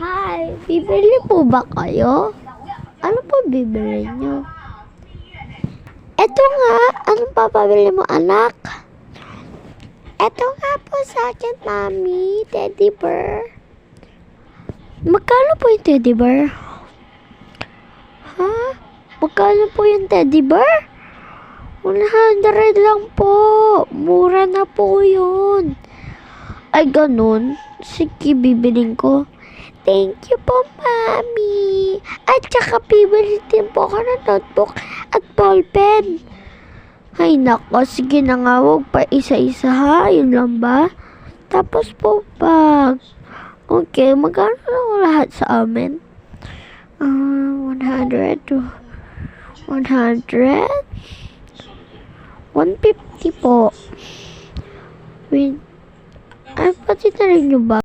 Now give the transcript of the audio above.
Hi, bibili po ba kayo? Ano po bibili nyo? Eto nga, anong papabili mo anak? Eto nga po sa akin, mami, teddy bear. Magkano po yung teddy bear? Ha? Magkano po yung teddy bear? 100 lang po. Mura na po yun. Ay, ganun. Sige, bibiling ko. Thank you po, mami. At saka bibili din po ako ng notebook at ballpen. Ay, nako. Sige na nga. Huwag pa isa-isa ha. Yun lang ba? Tapos po bag. Okay, magkano lang lahat sa amin? 100 to 100? 150 po. Wait. Ay, pati na rin yung bag.